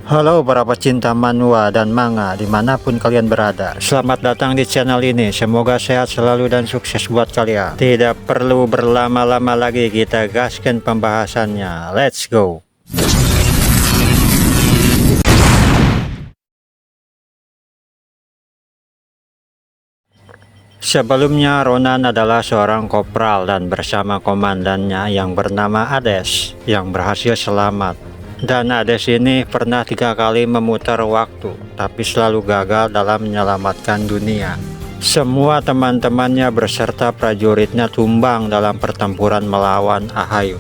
Halo para pecinta manhwa dan manga dimanapun kalian berada. Selamat datang di channel ini. Semoga sehat selalu dan sukses buat kalian. Tidak perlu berlama-lama lagi, kita gaskan pembahasannya. Let's go. Sebelumnya Ronan adalah seorang kopral dan bersama komandannya yang bernama Hades yang berhasil selamat. Dan Hades ini pernah 3 kali memutar waktu, tapi selalu gagal dalam menyelamatkan dunia. Semua teman-temannya beserta prajuritnya tumbang dalam pertempuran melawan Ahayut.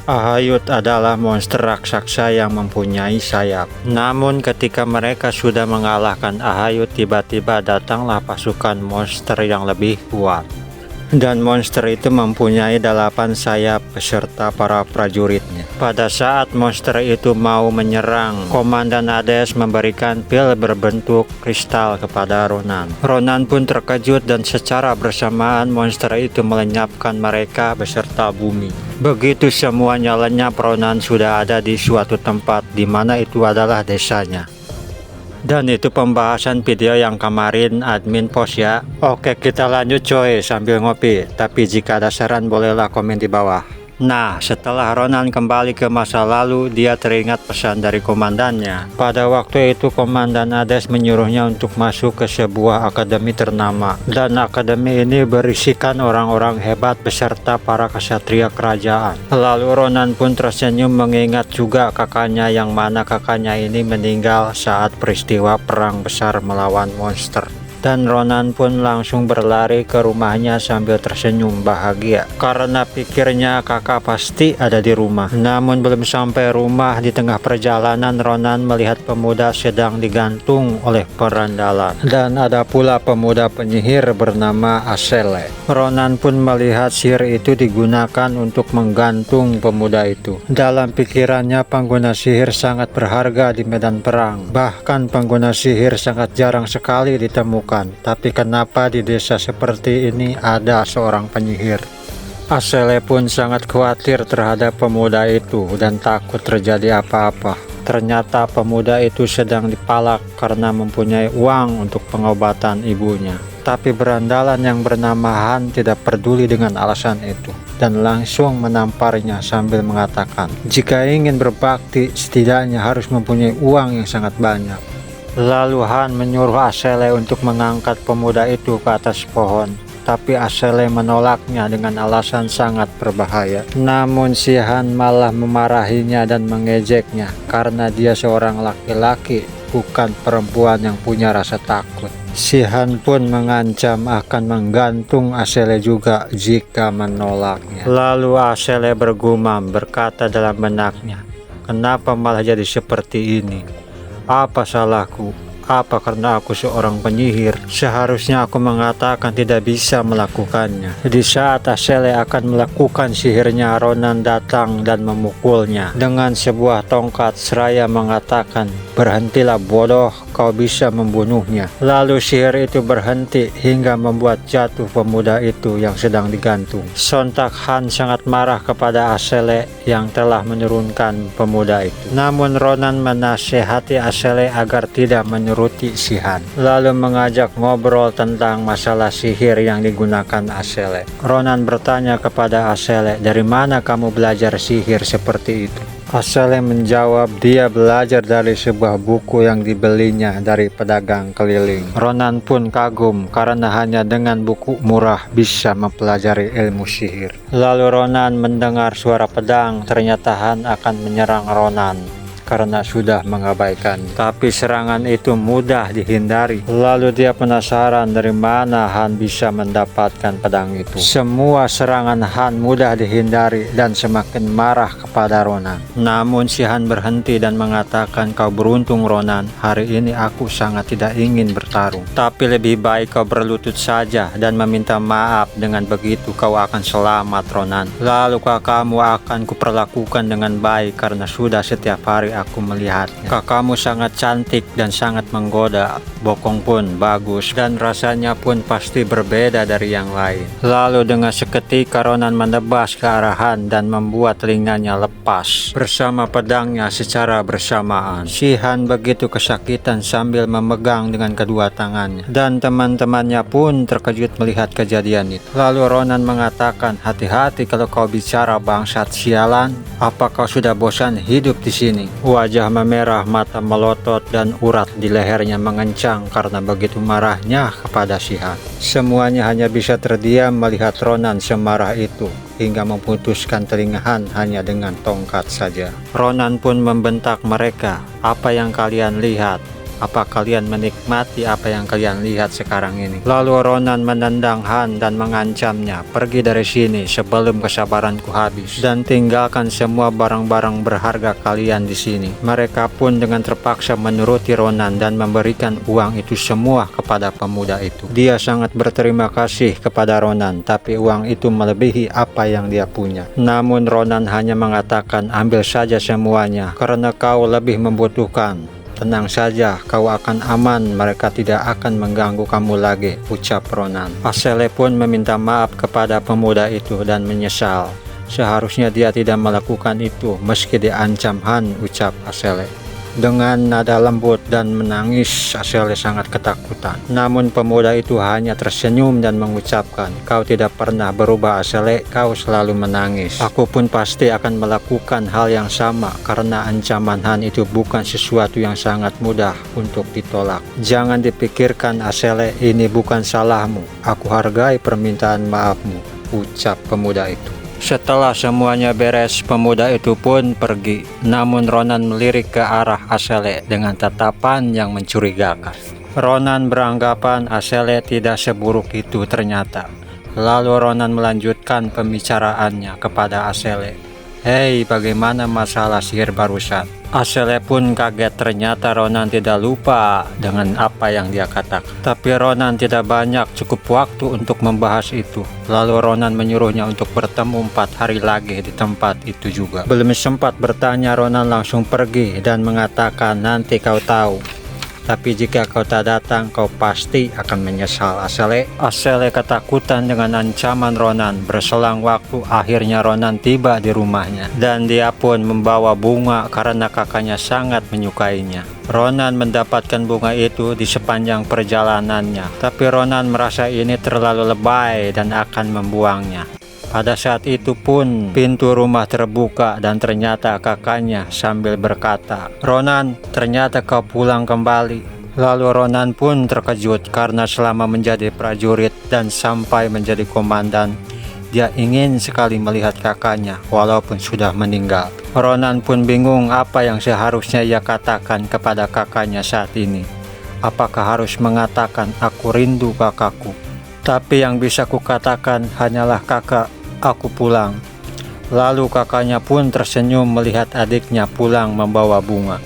Ahayut adalah monster raksasa yang mempunyai sayap. Namun ketika mereka sudah mengalahkan Ahayut, tiba-tiba datanglah pasukan monster yang lebih kuat. Dan monster itu mempunyai 8 sayap beserta para prajuritnya. Pada saat monster itu mau menyerang, Komandan Hades memberikan pil berbentuk kristal kepada Ronan. Ronan pun terkejut dan secara bersamaan monster itu melenyapkan mereka beserta bumi. Begitu semuanya lenyap, Ronan sudah ada di suatu tempat di mana itu adalah desanya. Dan itu pembahasan video yang kemarin admin post ya. Oke, kita lanjut coy sambil ngopi. Tapi jika ada saran bolehlah komen di bawah. Nah, setelah Ronan kembali ke masa lalu, dia teringat pesan dari komandannya. Pada waktu itu Komandan Hades menyuruhnya untuk masuk ke sebuah akademi ternama. Dan akademi ini berisikan orang-orang hebat beserta para kesatria kerajaan. Lalu Ronan pun tersenyum mengingat juga kakaknya, yang mana kakaknya ini meninggal saat peristiwa perang besar melawan monster. Dan Ronan pun langsung berlari ke rumahnya sambil tersenyum bahagia karena pikirnya kakak pasti ada di rumah. Namun belum sampai rumah, di tengah perjalanan Ronan melihat pemuda sedang digantung oleh perandalan. Dan ada pula pemuda penyihir bernama Asele. Ronan pun melihat sihir itu digunakan untuk menggantung pemuda itu. Dalam pikirannya pengguna sihir sangat berharga di medan perang. Bahkan pengguna sihir sangat jarang sekali ditemukan. Tapi kenapa di desa seperti ini ada seorang penyihir? Asele pun sangat khawatir terhadap pemuda itu dan takut terjadi apa-apa. Ternyata pemuda itu sedang dipalak karena mempunyai uang untuk pengobatan ibunya. Tapi berandalan yang bernama Han tidak peduli dengan alasan itu dan langsung menamparnya sambil mengatakan, jika ingin berbakti setidaknya harus mempunyai uang yang sangat banyak. Lalu Han menyuruh Asele untuk mengangkat pemuda itu ke atas pohon. Tapi Asele menolaknya dengan alasan sangat berbahaya. Namun si Han malah memarahinya dan mengejeknya karena dia seorang laki-laki, bukan perempuan yang punya rasa takut. Si Han pun mengancam akan menggantung Asele juga jika menolaknya. Lalu Asele bergumam berkata dalam benaknya, kenapa malah jadi seperti ini? Apa salahku? Apa karena aku seorang penyihir? Seharusnya aku mengatakan tidak bisa melakukannya. Di saat Asele akan melakukan sihirnya, Ronan datang dan memukulnya dengan sebuah tongkat seraya mengatakan, berhentilah bodoh, kau bisa membunuhnya. Lalu sihir itu berhenti hingga membuat jatuh pemuda itu yang sedang digantung. Sontak Han sangat marah kepada Asele yang telah menurunkan pemuda itu. Namun Ronan menasehati Asele agar tidak menuruti si Han, lalu mengajak ngobrol tentang masalah sihir yang digunakan Asele. Ronan bertanya kepada Asele, dari mana kamu belajar sihir seperti itu? Asele menjawab dia belajar dari sebuah buku yang dibelinya dari pedagang keliling. Ronan pun kagum karena hanya dengan buku murah bisa mempelajari ilmu sihir. Lalu Ronan mendengar suara pedang, ternyata Han akan menyerang Ronan karena sudah mengabaikan. Tapi serangan itu mudah dihindari. Lalu dia penasaran dari mana Han bisa mendapatkan pedang itu. Semua serangan Han mudah dihindari dan semakin marah kepada Ronan. Namun si Han berhenti dan mengatakan, kau beruntung Ronan, hari ini aku sangat tidak ingin bertarung. Tapi lebih baik kau berlutut saja dan meminta maaf, dengan begitu kau akan selamat Ronan. Lalu kakakmu akan kuperlakukan dengan baik karena sudah setiap hari aku melihatnya. Kakakmu sangat cantik dan sangat menggoda. Bokong pun bagus dan rasanya pun pasti berbeda dari yang lain. Lalu dengan seketika Ronan menebas ke arah Han dan membuat telinganya lepas bersama pedangnya secara bersamaan. Si Han begitu kesakitan sambil memegang dengan kedua tangannya, dan teman-temannya pun terkejut melihat kejadian itu. Lalu Ronan mengatakan, "Hati-hati kalau kau bicara, bangsat sialan. Apa kau sudah bosan hidup di sini?" Wajah memerah, mata melotot, dan urat di lehernya mengencang karena begitu marahnya kepada si Han. Semuanya hanya bisa terdiam melihat Ronan semarah itu, hingga memutuskan telinga Han hanya dengan tongkat saja. Ronan pun membentak mereka, "Apa yang kalian lihat? Apa kalian menikmati apa yang kalian lihat sekarang ini?" Lalu Ronan menendang Han dan mengancamnya, "Pergi dari sini sebelum kesabaranku habis, dan tinggalkan semua barang-barang berharga kalian di sini." Mereka pun dengan terpaksa menuruti Ronan dan memberikan uang itu semua kepada pemuda itu. Dia sangat berterima kasih kepada Ronan, tapi uang itu melebihi apa yang dia punya. Namun Ronan hanya mengatakan, "Ambil saja semuanya, karena kau lebih membutuhkan. Tenang saja, kau akan aman, mereka tidak akan mengganggu kamu lagi," ucap Ronan. Asele pun meminta maaf kepada pemuda itu dan menyesal. "Seharusnya dia tidak melakukan itu meski diancam Han," ucap Asele. Dengan nada lembut dan menangis, Asele sangat ketakutan. Namun pemuda itu hanya tersenyum dan mengucapkan, "Kau tidak pernah berubah Asele, kau selalu menangis. Aku pun pasti akan melakukan hal yang sama karena ancaman Han itu bukan sesuatu yang sangat mudah untuk ditolak. Jangan dipikirkan Asele, ini bukan salahmu. Aku hargai permintaan maafmu," ucap pemuda itu. Setelah semuanya beres, pemuda itu pun pergi. Namun Ronan melirik ke arah Asele dengan tatapan yang mencurigakan. Ronan beranggapan Asele tidak seburuk itu ternyata. Lalu Ronan melanjutkan pembicaraannya kepada Asele. "Hei, bagaimana masalah sihir barusan?" Asele pun kaget, ternyata Ronan tidak lupa dengan apa yang dia katakan. Tapi Ronan tidak banyak cukup waktu untuk membahas itu. Lalu Ronan menyuruhnya untuk bertemu 4 hari lagi di tempat itu juga. Belum sempat bertanya, Ronan langsung pergi dan mengatakan, "Nanti kau tahu. Tapi jika kau tak datang, kau pasti akan menyesal, Asele." Asele ketakutan dengan ancaman Ronan. Berselang waktu, akhirnya Ronan tiba di rumahnya. Dan dia pun membawa bunga karena kakaknya sangat menyukainya. Ronan mendapatkan bunga itu di sepanjang perjalanannya. Tapi Ronan merasa ini terlalu lebay dan akan membuangnya. Pada saat itu pun pintu rumah terbuka dan ternyata kakaknya sambil berkata, "Ronan, ternyata kau pulang kembali." Lalu Ronan pun terkejut karena selama menjadi prajurit dan sampai menjadi komandan, dia ingin sekali melihat kakaknya walaupun sudah meninggal. Ronan pun bingung apa yang seharusnya ia katakan kepada kakaknya saat ini. Apakah harus mengatakan, "Aku rindu kakakku"? Tapi yang bisa kukatakan hanyalah, "Kakak, aku pulang." Lalu kakaknya pun tersenyum melihat adiknya pulang membawa bunga.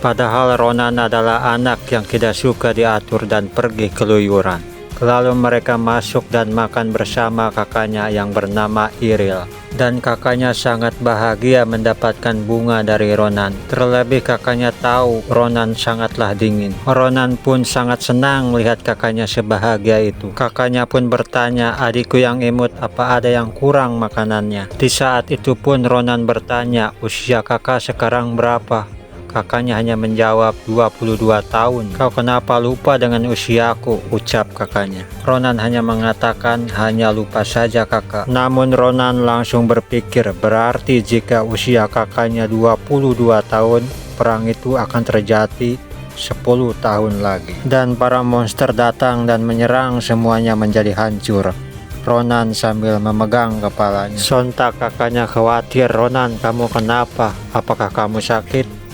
Padahal Ronan adalah anak yang tidak suka diatur dan pergi keluyuran. Lalu mereka masuk dan makan bersama kakaknya yang bernama Iril. Dan kakaknya sangat bahagia mendapatkan bunga dari Ronan. Terlebih kakaknya tahu Ronan sangatlah dingin. Ronan pun sangat senang melihat kakaknya sebahagia itu. Kakaknya pun bertanya, "Adikku yang imut, apa ada yang kurang makanannya?" Di saat itu pun Ronan bertanya, "Usia kakak sekarang berapa?" Kakaknya hanya menjawab, 22 tahun. "Kau kenapa lupa dengan usiaku?" ucap kakaknya. Ronan hanya mengatakan, "Hanya lupa saja kakak." Namun Ronan langsung berpikir, berarti jika usia kakaknya 22 tahun, perang itu akan terjadi 10 tahun lagi. Dan para monster datang dan menyerang, semuanya menjadi hancur. Ronan sambil memegang kepalanya. Sontak kakaknya khawatir, "Ronan, kamu kenapa? Apakah kamu sakit?"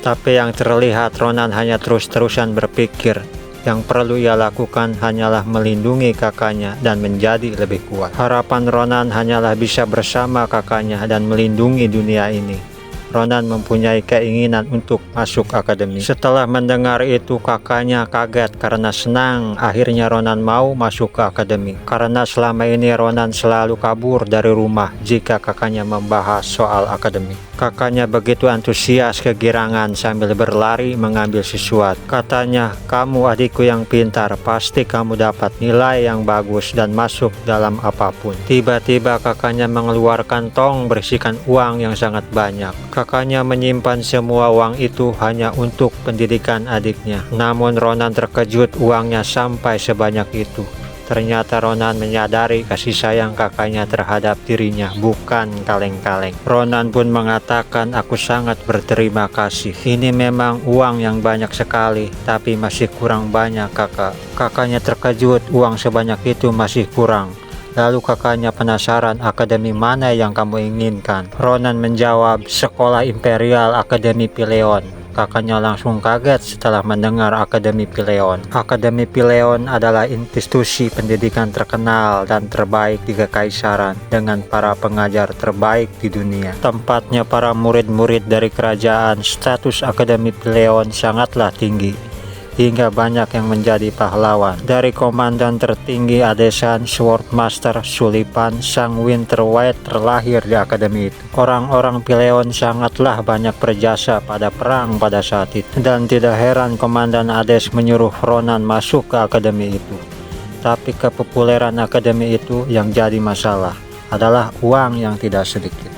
Tapi yang terlihat Ronan hanya terus-terusan berpikir. Yang perlu ia lakukan hanyalah melindungi kakaknya dan menjadi lebih kuat. Harapan Ronan hanyalah bisa bersama kakaknya dan melindungi dunia ini. Ronan mempunyai keinginan untuk masuk akademi. Setelah mendengar itu, kakaknya kaget karena senang akhirnya Ronan mau masuk ke akademi. Karena selama ini Ronan selalu kabur dari rumah jika kakaknya membahas soal akademi. Kakaknya begitu antusias kegirangan sambil berlari mengambil sesuatu. Katanya, "Kamu adikku yang pintar, pasti kamu dapat nilai yang bagus dan masuk dalam apapun." Tiba-tiba kakaknya mengeluarkan tong berisikan uang yang sangat banyak. Kakaknya menyimpan semua uang itu hanya untuk pendidikan adiknya. Namun Ronan terkejut uangnya sampai sebanyak itu. Ternyata Ronan menyadari kasih sayang kakaknya terhadap dirinya bukan kaleng-kaleng. Ronan pun mengatakan, "Aku sangat berterima kasih. Ini memang uang yang banyak sekali, tapi masih kurang banyak, kakak." Kakaknya terkejut uang sebanyak itu masih kurang. Lalu kakaknya penasaran, "Akademi mana yang kamu inginkan?" Ronan menjawab, "Sekolah Imperial Akademi Pileon." Kakaknya langsung kaget setelah mendengar Akademi Pileon. Akademi Pileon adalah institusi pendidikan terkenal dan terbaik di Kekaisaran dengan para pengajar terbaik di dunia. Tempatnya para murid-murid dari kerajaan. Status Akademi Pileon sangatlah tinggi, hingga banyak yang menjadi pahlawan. Dari komandan tertinggi Adesan, Swordmaster Sulipan, sang Winter White terlahir di akademi itu. Orang-orang Pileon sangatlah banyak berjasa pada perang pada saat itu. Dan tidak heran komandan Ades menyuruh Ronan masuk ke akademi itu. Tapi kepopuleran akademi itu yang jadi masalah adalah uang yang tidak sedikit.